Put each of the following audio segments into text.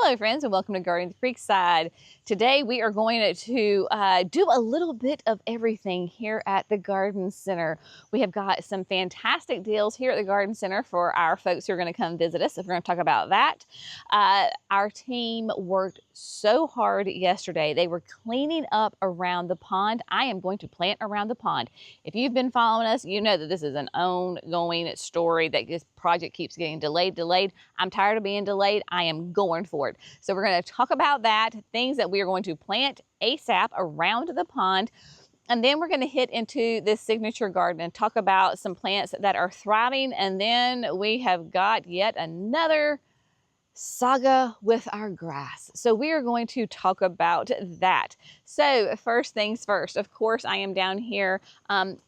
Hello friends and welcome to Gardening the Creekside. Today we are going to do a little bit of everything here at the Garden Center. We have got some fantastic deals here at the Garden Center for our folks who are going to come visit us. So we're going to talk about that. Our team worked so hard yesterday. They were cleaning up around the pond. I am going to plant around the pond. If you've been following us, you know that this is an ongoing story, that this project keeps getting delayed. I'm tired of being delayed. I am going for it. So we're going to talk about that, things that we are going to plant ASAP around the pond. And then we're going to hit into this signature garden and talk about some plants that are thriving. And then we have got yet another saga with our grass. So we are going to talk about that. So first things first, of course, I am down here on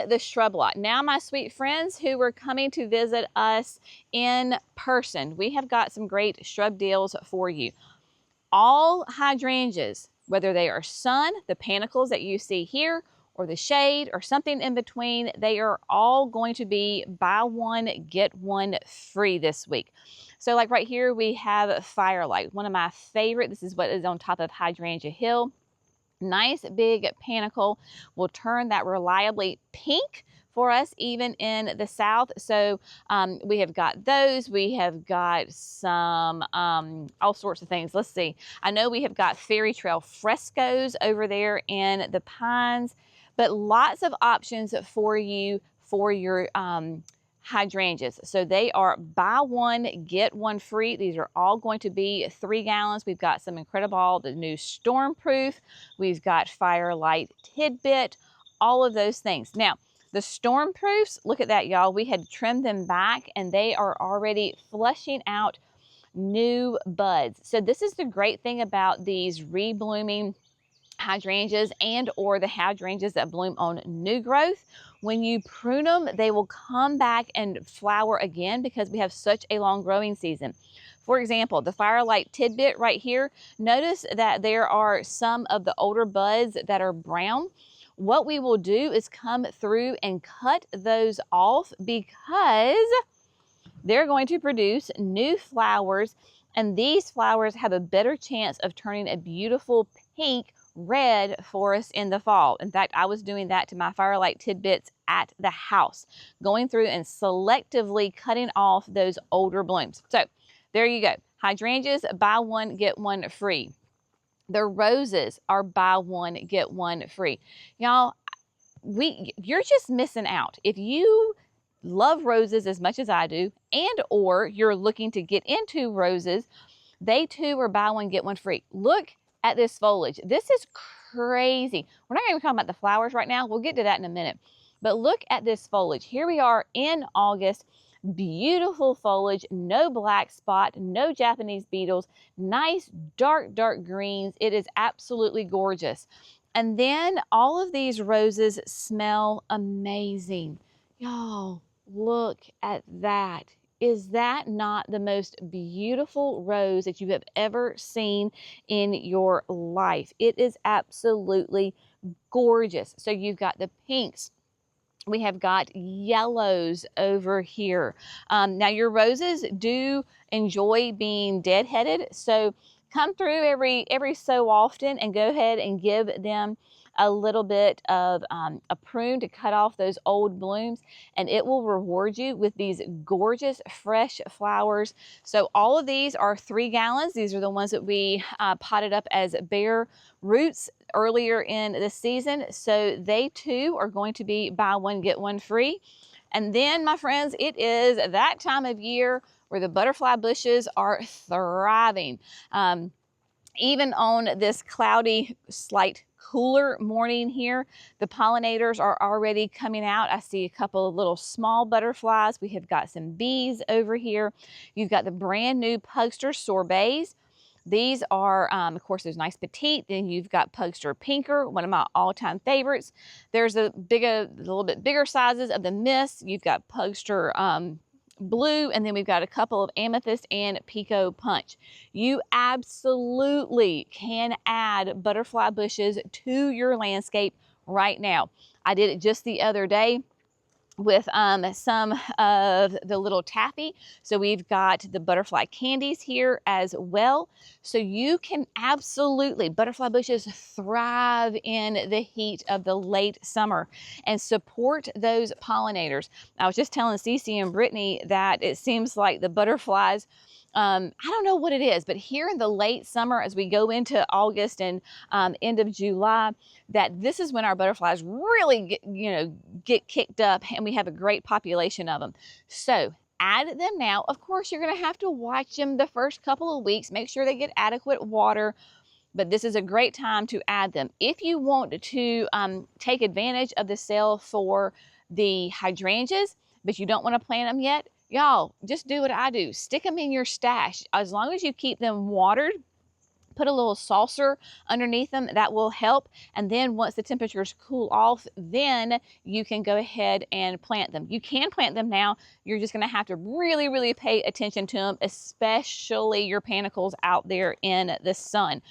the shrub lot. Now, my sweet friends who were coming to visit us in person, we have got some great shrub deals for you. All hydrangeas, whether they are sun, the panicles that you see here, or the shade, or something in between, they are all going to be buy one, get one free this week. So like right here, we have Firelight, one of my favorite. This is what is on top of Hydrangea Hill. Nice big panicle will turn that reliably pink for us even in the south. So we have got those. We have got some all sorts of things. Let's see. I know we have got Fairy Trail frescoes over there in the pines, but lots of options for you for your hydrangeas. So they are buy one, get one free. These are all going to be 3 gallons. We've got some Incredible, the new Stormproof. We've got Firelight Tidbit, all of those things. Now, the Stormproofs, look at that, y'all. We had trimmed them back and they are already flushing out new buds. So this is the great thing about these reblooming hydrangeas and or the hydrangeas that bloom on new growth. When you prune them, they will come back and flower again because we have such a long growing season. For example, the Firelight Tidbit right here, notice that there are some of the older buds that are brown. What we will do is come through and cut those off because they're going to produce new flowers, and these flowers have a better chance of turning a beautiful pink red for us in the fall. In fact, I was doing that to my Firelight Tidbits at the house, going through and selectively cutting off those older blooms. So there you go. Hydrangeas, buy one, get one free. The roses are buy one, get one free. Y'all, you're just missing out. If you love roses as much as I do, and or you're looking to get into roses, they too are buy one, get one free. Look at this foliage. This is crazy. We're not even talking about the flowers right now. We'll get to that in a minute. But look at this foliage. Here we are in August. Beautiful foliage, no black spot, no Japanese beetles, nice dark greens. It is absolutely gorgeous. And then all of these roses smell amazing. Y'all, look at that. Is that not the most beautiful rose that you have ever seen in your life? It is absolutely gorgeous. So you've got the pinks. We have got yellows over here. Now your roses do enjoy being deadheaded, so come through every so often and go ahead and give them a little bit of a prune to cut off those old blooms, and it will reward you with these gorgeous fresh flowers. So all of these are 3 gallons. These are the ones that we potted up as bare roots earlier in the season. So they too are going to be buy one, get one free. And then, my friends, it is that time of year where the butterfly bushes are thriving. Even on this cloudy, slight cooler morning here, the pollinators are already coming out. I see a couple of little small butterflies. We have got some bees over here. You've got the brand new Pugster sorbets. These are, of course, there's nice petite. Then you've got Pugster Pinker, one of my all-time favorites. There's a little bit bigger sizes of the mist. You've got Pugster Blue, and then we've got a couple of Amethyst and Pico Punch. You absolutely can add butterfly bushes to your landscape right now. I did it just the other day. with some of the little taffy. So we've got the butterfly candies here as well. So you can absolutely, butterfly bushes thrive in the heat of the late summer and support those pollinators. I was just telling Cece and Brittany that it seems like the butterflies, I don't know what it is, but here in the late summer, as we go into August and end of July, that this is when our butterflies really get kicked up, and we have a great population of them. So add them now. Of course, you're going to have to watch them the first couple of weeks, make sure they get adequate water, but this is a great time to add them. If you want to take advantage of the sale for the hydrangeas, but you don't want to plant them yet, y'all, just do what I do. Stick them in your stash. As long as you keep them watered, put a little saucer underneath them, that will help. And then once the temperatures cool off, then you can go ahead and plant them. You can plant them now. You're just going to have to really, really pay attention to them, especially your panicles out there in the sun.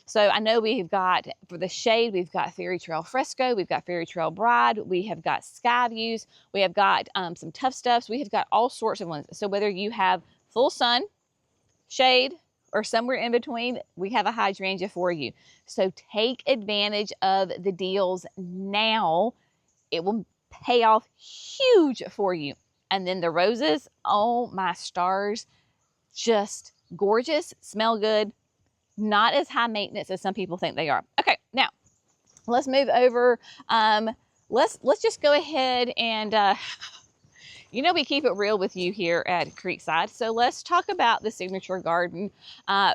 So I know we've got, for the shade, we've got Fairy Trail Fresco, we've got Fairy Trail Bride, we have got Sky Views, we have got some Tough Stuffs, we have got all sorts of ones. So whether you have full sun, shade, or somewhere in between, we have a hydrangea for you. So take advantage of the deals now. It will pay off huge for you. And then the roses, oh my stars, just gorgeous, smell good, not as high maintenance as some people think they are. Okay, now let's move over. Let's just go ahead and you know, we keep it real with you here at Creekside. So let's talk about the signature garden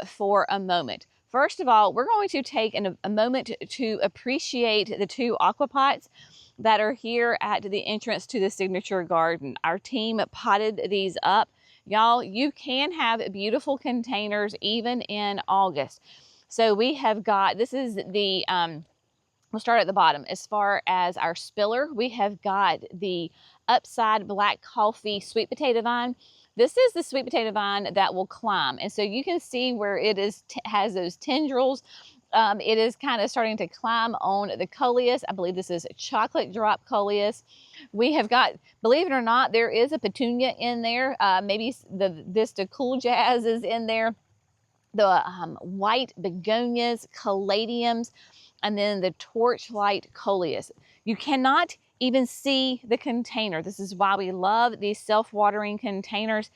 for a moment. First of all, we're going to take a moment to appreciate the 2 aquapots that are here at the entrance to the signature garden. Our team potted these up. Y'all, you can have beautiful containers even in August. So we have got, this is the, we'll start at the bottom. As far as our spiller, we have got the upside black coffee sweet potato vine. This is the sweet potato vine that will climb. And so you can see where it is has those tendrils. It is kind of starting to climb on the coleus. I believe this is chocolate drop coleus. We have got, believe it or not, there is a petunia in there. Maybe the Vista Cool Jazz is in there. The white begonias, caladiums, and then the torchlight coleus. You cannot even see the container. This is why we love these self-watering containers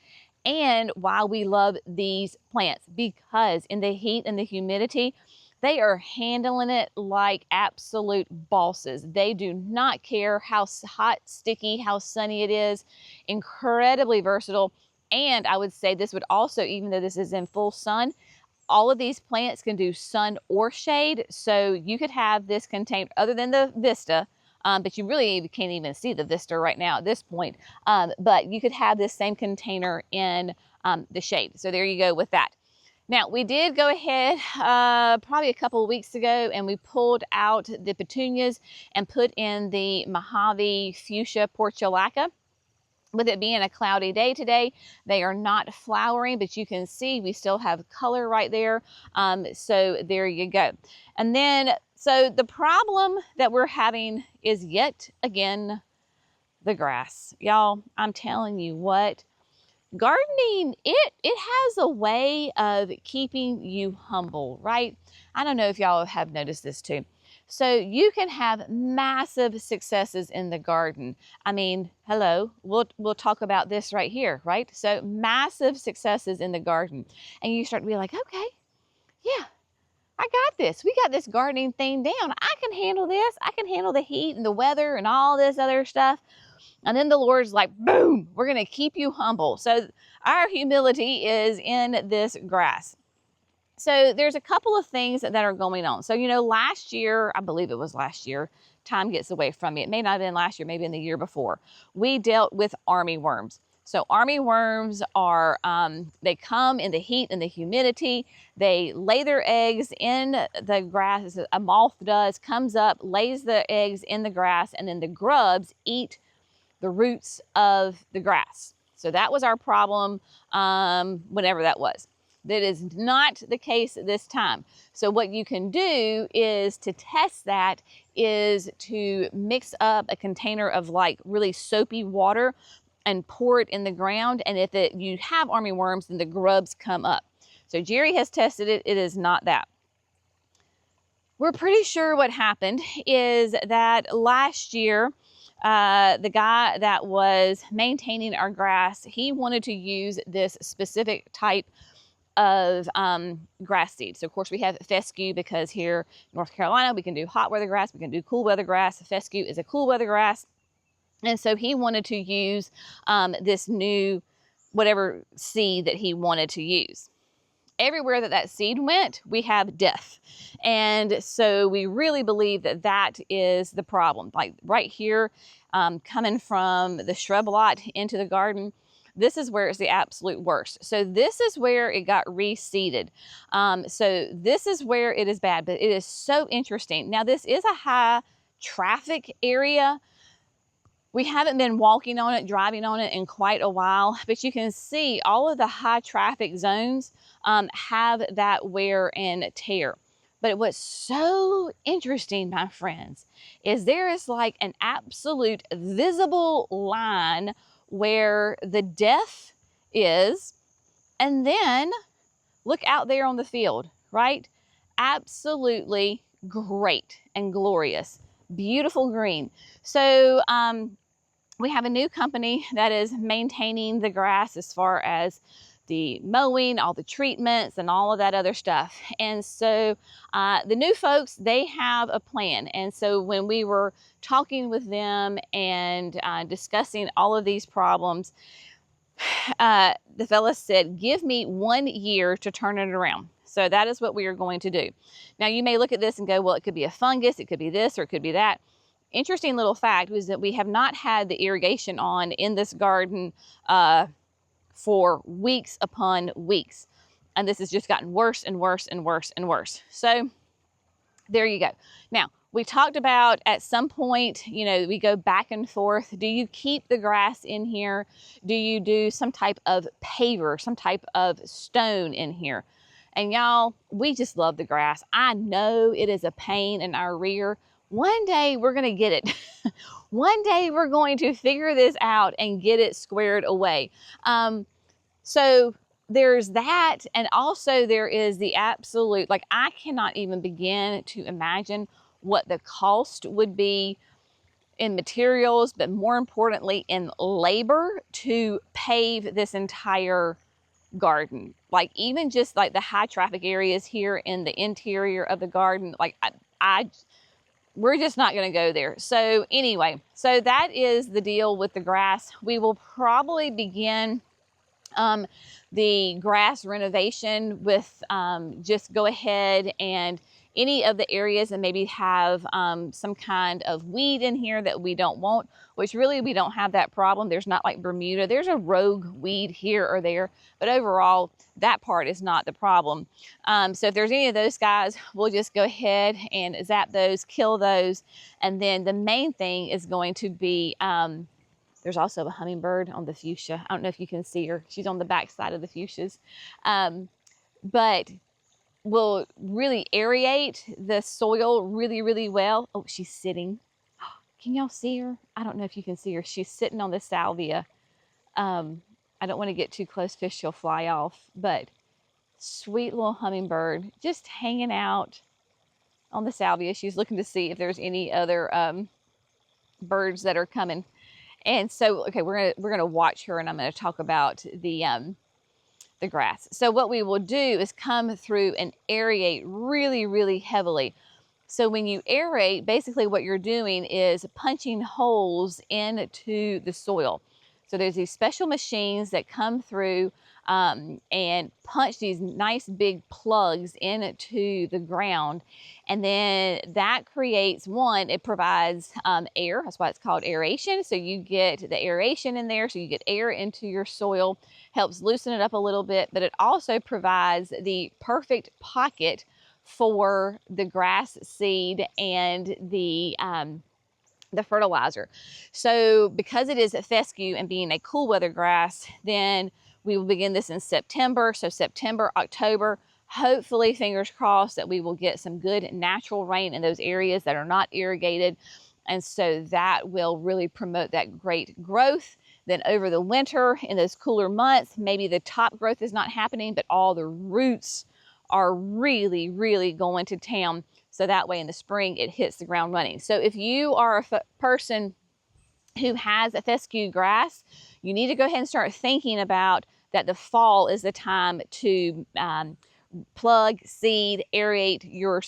and why we love these plants, because in the heat and the humidity, they are handling it like absolute bosses. They do not care how hot, sticky, how sunny it is. Incredibly versatile. And I would say this would also, even though this is in full sun, all of these plants can do sun or shade. So you could have this container, other than the Vista, but you really can't even see the Vista right now at this point. But you could have this same container in the shade. So there you go with that. Now, we did go ahead probably a couple of weeks ago, and we pulled out the petunias and put in the Mojave Fuchsia Portulaca. With it being a cloudy day today, they are not flowering, but you can see we still have color right there. So there you go. And then, so the problem that we're having is yet again the grass. Y'all, I'm telling you what, gardening, it has a way of keeping you humble, right? I don't know if y'all have noticed this too. So you can have massive successes in the garden. I mean, hello, we'll talk about this right here, right? So massive successes in the garden. And you start to be like, okay, yeah, I got this. We got this gardening thing down. I can handle this. I can handle the heat and the weather and all this other stuff. And then the Lord's like, boom, we're going to keep you humble. So our humility is in this grass. So there's a couple of things that are going on. So, you know, last year, I believe it was last year, time gets away from me. It may not have been last year, maybe in the year before. We dealt with army worms. So army worms are, they come in the heat and the humidity. They lay their eggs in the grass. A moth does, comes up, lays the eggs in the grass, and then the grubs eat the roots of the grass. So that was our problem whenever that was. That is not the case this time. So what you can do is to test that is to mix up a container of like really soapy water and pour it in the ground. And if you have armyworms, then the grubs come up. So Jerry has tested it. It is not that. We're pretty sure what happened is that last year, the guy that was maintaining our grass, he wanted to use this specific type of grass seed. So of course we have fescue because here in North Carolina we can do hot weather grass, we can do cool weather grass. Fescue is a cool weather grass. And so he wanted to use this new whatever seed that he wanted to use. Everywhere that seed went, we have death. And so we really believe that that is the problem. Like right here, coming from the shrub lot into the garden, this is where it's the absolute worst. So this is where it got reseeded. So this is where it is bad, but it is so interesting. Now this is a high traffic area. We haven't been walking on it, driving on it in quite a while, but you can see all of the high traffic zones have that wear and tear. But what's so interesting, my friends, is there is like an absolute visible line where the death is, and then look out there on the field, right? Absolutely great and glorious, beautiful green. So we have a new company that is maintaining the grass as far as the mowing, all the treatments, and all of that other stuff. And so the new folks, they have a plan. And so when we were talking with them and discussing all of these problems, the fella said, give me 1 year to turn it around. So that is what we are going to do. Now you may look at this and go, well, it could be a fungus, it could be this, or it could be that. Interesting little fact was that we have not had the irrigation on in this garden for weeks upon weeks. And this has just gotten worse and worse and worse and worse. So there you go. Now, we talked about at some point, you know, we go back and forth. Do you keep the grass in here? Do you do some type of paver, some type of stone in here? And y'all, we just love the grass. I know it is a pain in our rear. One day we're going to get it. One day we're going to figure this out and get it squared away. So there's that. And also there is the absolute, like I cannot even begin to imagine what the cost would be in materials, but more importantly in labor to pave this entire garden. Like even just like the high traffic areas here in the interior of the garden, like we're just not going to go there. So anyway, so that is the deal with the grass. We will probably begin the grass renovation with just go ahead and any of the areas that maybe have some kind of weed in here that we don't want, which really we don't have that problem. There's not like Bermuda. There's a rogue weed here or there, but overall that part is not the problem. So if there's any of those guys, we'll just go ahead and zap those, kill those. And then the main thing is going to be, there's also a hummingbird on the fuchsia. I don't know if you can see her. She's on the back side of the fuchsias. But we'll really aerate the soil really, really well. Oh, she's sitting. Can y'all see her? I don't know if you can see her. She's sitting on the salvia. I don't want to get too close because she'll fly off, but sweet little hummingbird just hanging out on the salvia. She's looking to see if there's any other birds that are coming. And so, okay, we're gonna watch her, and I'm gonna talk about the grass. So what we will do is come through and aerate really, really heavily. So when you aerate, basically what you're doing is punching holes into the soil. So there's these special machines that come through and punch these nice big plugs into the ground. And then that creates, one, it provides air. That's why it's called aeration. So you get the aeration in there, so you get air into your soil, helps loosen it up a little bit, but it also provides the perfect pocket for the grass seed and the fertilizer. So because it is a fescue and being a cool weather grass, then We will begin this in September. So September, October, hopefully, fingers crossed, that we will get some good natural rain in those areas that are not irrigated. And so that will really promote that great growth. Then over the winter, in those cooler months, maybe the top growth is not happening, but all the roots are really, really going to town. So that way in the spring, it hits the ground running. So if you are a person who has a fescue grass, you need to go ahead and start thinking about that the fall is the time to plug, seed, aerate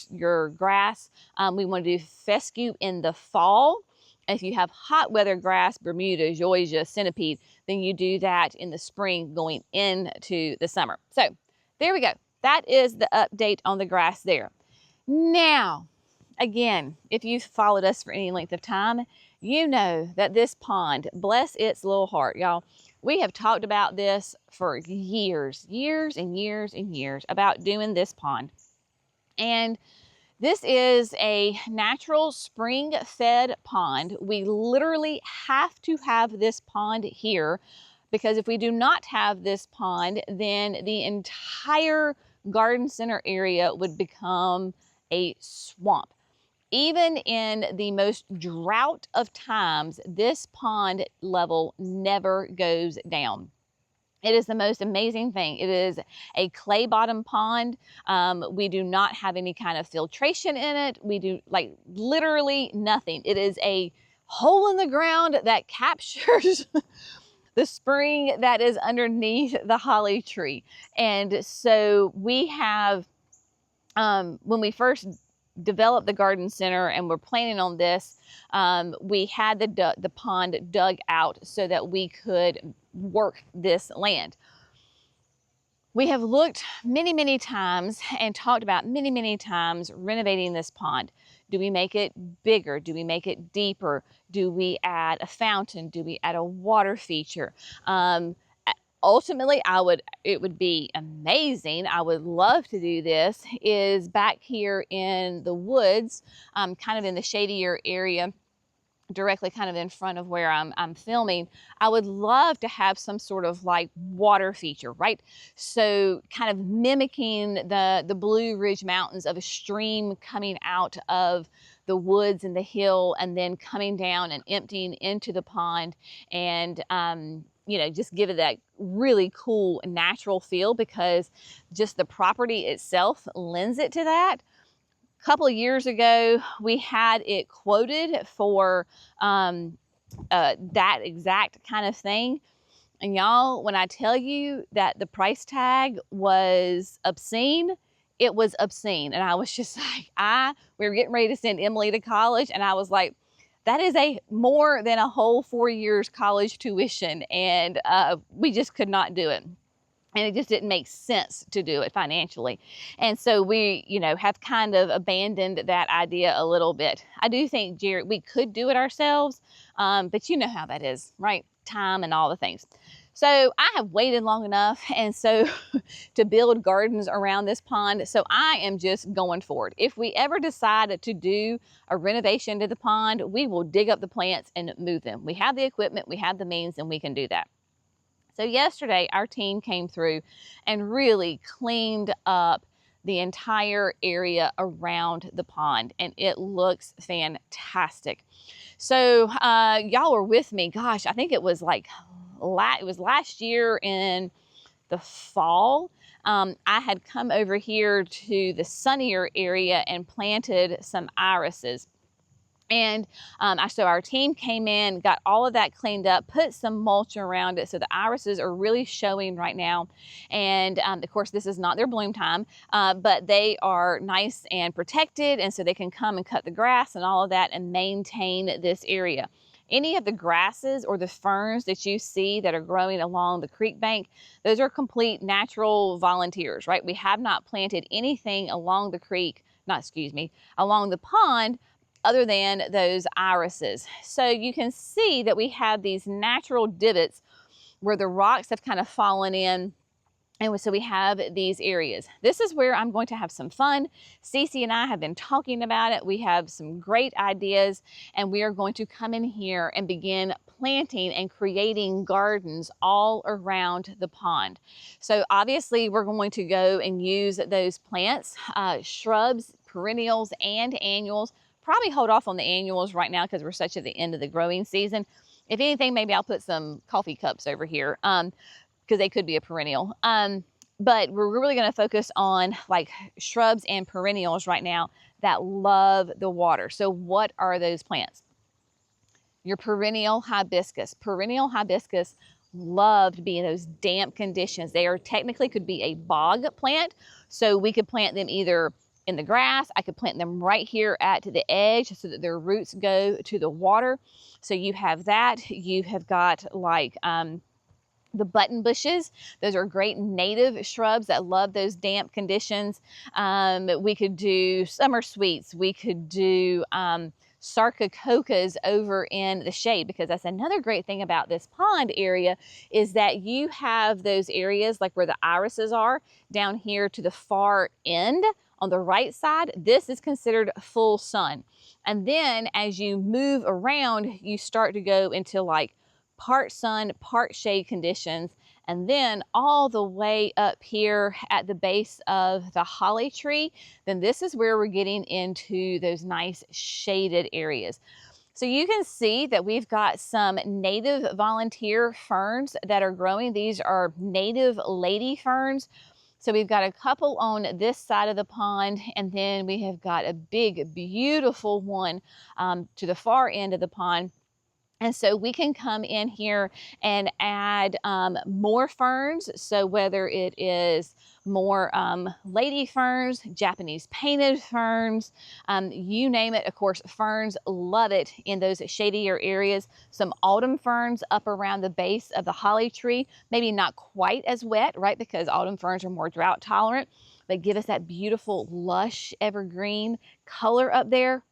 your grass. We want to do fescue in the fall. If you have hot weather grass, Bermuda, zoysia, centipede, then you do that in the spring going into the summer. So there we go. That is the update on the grass there. Now, again, if you've followed us for any length of time, you know that this pond, bless its little heart, y'all, we have talked about this for years and years about doing this pond. And this is a natural spring-fed pond. We literally have to have this pond here because if we do not have this pond, then the entire garden center area would become a swamp. Even in the most drought of times, this pond level never goes down. It is the most amazing thing. It is a clay bottom pond. We do not have any kind of filtration in it. We do like literally nothing. It is a hole in the ground that captures the spring that is underneath the holly tree. And so we have, when we first developed the garden center and we're planning on this, we had the pond dug out so that we could work this land. We have looked many times and talked about many times renovating this pond. Do we make it bigger? Do we make it deeper? Do we add a fountain? Do we add a water feature? Ultimately, it would be amazing. I would love to do this, is back here in the woods, kind of in the shadier area, directly kind of in front of where I'm filming. I would love to have some sort of like water feature, right? So kind of mimicking the Blue Ridge Mountains of a stream coming out of the woods and the hill and then coming down and emptying into the pond and, you know, just give it that really cool natural feel because just the property itself lends it to that. A couple of years ago, we had it quoted for that exact kind of thing. And y'all, when I tell you that the price tag was obscene, it was obscene. And I was just like, we were getting ready to send Emily to college. And I was like, that is more than a whole 4 years college tuition. And we just could not do it. And it just didn't make sense to do it financially. And so we, you know, have kind of abandoned that idea a little bit. I do think, Jared, we could do it ourselves, but you know how that is, right? Time and all the things. So I have waited long enough and so to build gardens around this pond. So I am just going for it. If we ever decide to do a renovation to the pond, we will dig up the plants and move them. We have the equipment, we have the means, and we can do that. So yesterday, our team came through and really cleaned up the entire area around the pond, and it looks fantastic. So y'all were with me. Gosh, I think it was like last year in the fall. I had come over here to the sunnier area and planted some irises. And so our team came in, got all of that cleaned up, put some mulch around it. So the irises are really showing right now. And of course, this is not their bloom time, but they are nice and protected. And so they can come and cut the grass and all of that and maintain this area. Any of the grasses or the ferns that you see that are growing along the creek bank, those are complete natural volunteers, right? We have not planted anything along the creek, along the pond, other than those irises. So you can see that we have these natural divots where the rocks have kind of fallen in. And so we have these areas. This is where I'm going to have some fun. Cece and I have been talking about it. We have some great ideas and we are going to come in here and begin planting and creating gardens all around the pond. So obviously we're going to go and use those plants, shrubs, perennials, and annuals. Probably hold off on the annuals right now because we're such at the end of the growing season. If anything, maybe I'll put some coffee cups over here because they could be a perennial. But we're really going to focus on like shrubs and perennials right now that love the water. So what are those plants? Your perennial hibiscus. Perennial hibiscus love to be in those damp conditions. They are technically could be a bog plant. So we could plant them either in the grass. I could plant them right here at the edge so that their roots go to the water. So you have that. You have got like the button bushes. Those are great native shrubs that love those damp conditions. We could do summer sweets. We could do sarcococcas over in the shade, because that's another great thing about this pond area is that you have those areas like where the irises are down here to the far end on the right side. This is considered full sun. And then as you move around, you start to go into like part sun, part shade conditions. And then all the way up here at the base of the holly tree, then this is where we're getting into those nice shaded areas. So you can see that we've got some native volunteer ferns that are growing. These are native lady ferns. So we've got a couple on this side of the pond, and then we have got a big, beautiful one to the far end of the pond. And so we can come in here and add more ferns. So whether it is more lady ferns, Japanese painted ferns, you name it. Of course, ferns love it in those shadier areas. Some autumn ferns up around the base of the holly tree, maybe not quite as wet, right? Because autumn ferns are more drought tolerant, but give us that beautiful, lush, evergreen color up there.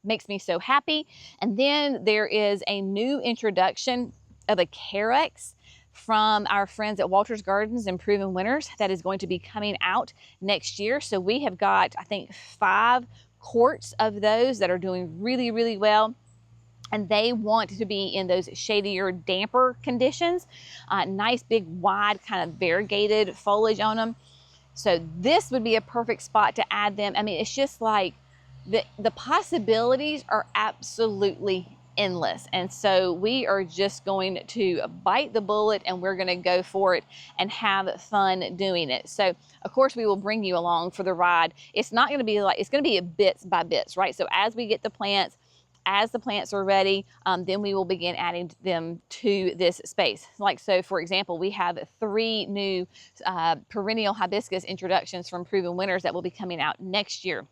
Makes me so happy. And then there is a new introduction of a carex from our friends at Walter's Gardens and Proven Winners that is going to be coming out next year. So we have got, I think, 5 quarts of those that are doing really, really well. And they want to be in those shadier, damper conditions. Nice, big, wide, kind of variegated foliage on them. So this would be a perfect spot to add them. I mean, it's just like the possibilities are absolutely endless. And so we are just going to bite the bullet and we're going to go for it and have fun doing it. So of course we will bring you along for the ride. It's not going to be like, it's going to be a bits by bits, right? So as we get the plants, as the plants are ready, then we will begin adding them to this space. Like, so for example, we have 3 new perennial hibiscus introductions from Proven Winners that will be coming out next year.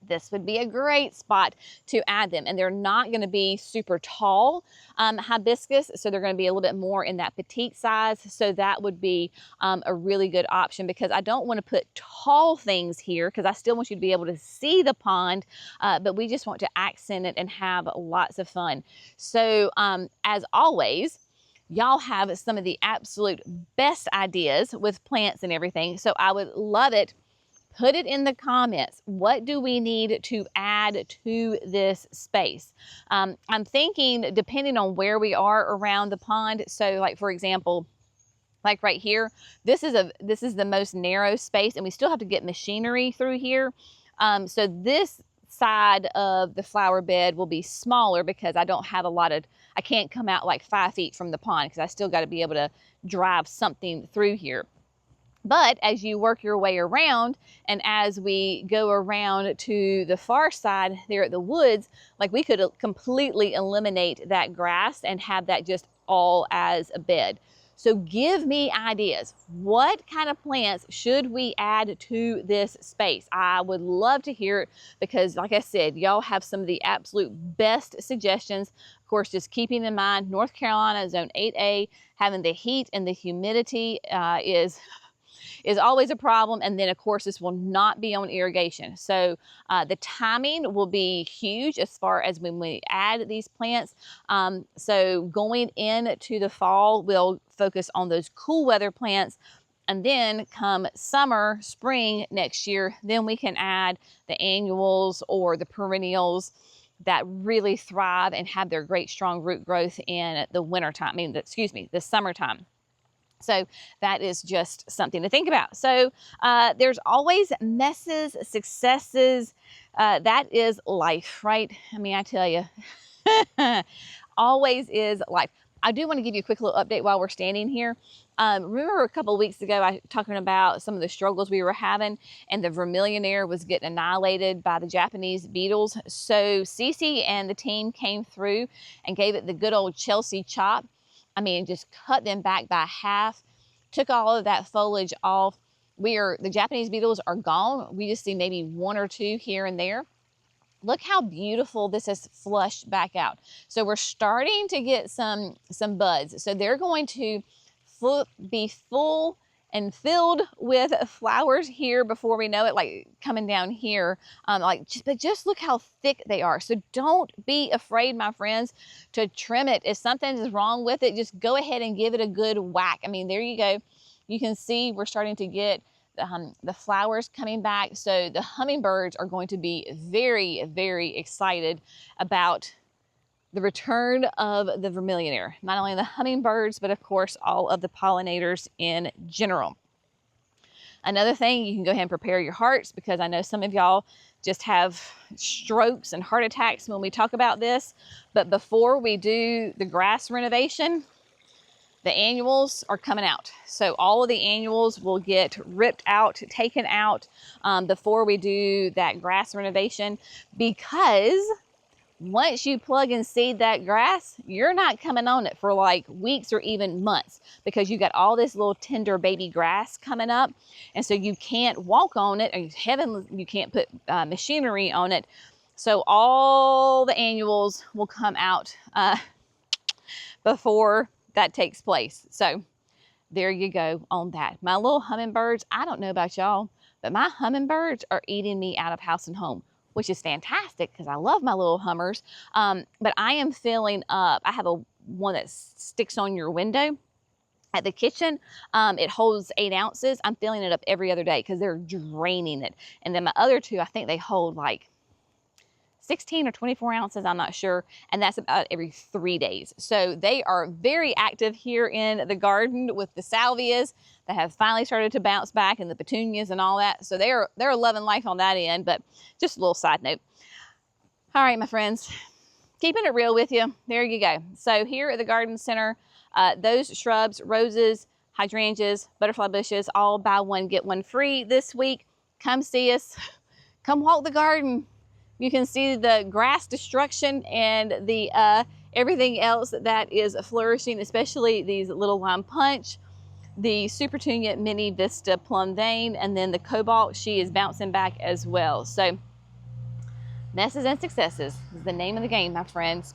This would be a great spot to add them. And they're not going to be super tall hibiscus, so they're going to be a little bit more in that petite size. So that would be a really good option, because I don't want to put tall things here because I still want you to be able to see the pond, but we just want to accent it and have lots of fun. So as always, y'all have some of the absolute best ideas with plants and everything. So I would love it. Put it in the comments. What do we need to add to this space? I'm thinking depending on where we are around the pond. So like, for example, like right here, this is the most narrow space and we still have to get machinery through here. So this side of the flower bed will be smaller because I don't have I can't come out like 5 feet from the pond because I still got to be able to drive something through here. But as you work your way around and as we go around to the far side there at the woods, like we could completely eliminate that grass and have that just all as a bed. So give me ideas. What kind of plants should we add to this space? I would love to hear it because like I said, y'all have some of the absolute best suggestions. Of course, just keeping in mind, North Carolina Zone 8A, having the heat and the humidity is always a problem. And then of course this will not be on irrigation. So the timing will be huge as far as when we add these plants. So going into the fall, we'll focus on those cool weather plants. And then come summer, spring next year, then we can add the annuals or the perennials that really thrive and have their great strong root growth in the wintertime, the summertime. So that is just something to think about. So there's always messes, successes. That is life, right? I mean, I tell you, always is life. I do want to give you a quick little update while we're standing here. Remember a couple of weeks ago, I was talking about some of the struggles we were having, and the vermillionaire was getting annihilated by the Japanese beetles. So Cece and the team came through and gave it the good old Chelsea chop. I mean, just cut them back by half, took all of that foliage off. The Japanese beetles are gone. We just see maybe one or two here and there. Look how beautiful this has flushed back out. So we're starting to get some buds. So they're going to be full and filled with flowers here before we know it, like coming down here. But just look how thick they are. So don't be afraid, my friends, to trim it. If something is wrong with it, just go ahead and give it a good whack. I mean, there you go. You can see we're starting to get the flowers coming back. So the hummingbirds are going to be very, very excited about the return of the vermillionaire. Not only the hummingbirds, but of course, all of the pollinators in general. Another thing, you can go ahead and prepare your hearts, because I know some of y'all just have strokes and heart attacks when we talk about this. But before we do the grass renovation, the annuals are coming out. So all of the annuals will get ripped out, taken out before we do that grass renovation, because once you plug and seed that grass, you're not coming on it for like weeks or even months, because you got all this little tender baby grass coming up. And so you can't walk on it, and you can't put machinery on it. So all the annuals will come out before that takes place. So there you go on that. My little hummingbirds, I don't know about y'all, but my hummingbirds are eating me out of house and home, which is fantastic because I love my little hummers. But I am filling up. I have one that sticks on your window at the kitchen. It holds 8 ounces. I'm filling it up every other day because they're draining it. And then my other two, I think they hold like 16 or 24 ounces, I'm not sure. And that's about every 3 days. So they are very active here in the garden with the salvias that have finally started to bounce back, and the petunias and all that. So they're loving life on that end. But just a little side note. All right, my friends, keeping it real with you. There you go. So here at the garden center, those shrubs, roses, hydrangeas, butterfly bushes, all buy one, get one free this week. Come see us. Come walk the garden. You can see the grass destruction and the everything else that is flourishing, especially these little lime punch, the Supertunia Mini Vista Plum Vein, and then the Cobalt. She is bouncing back as well. So messes and successes is the name of the game, my friends.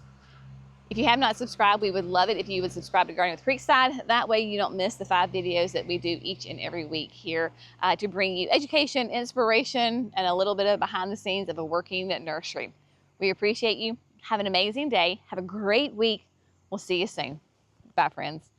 If you have not subscribed, we would love it if you would subscribe to Gardening with Creekside. That way you don't miss the 5 videos that we do each and every week here to bring you education, inspiration, and a little bit of behind the scenes of a working nursery. We appreciate you. Have an amazing day. Have a great week. We'll see you soon. Bye, friends.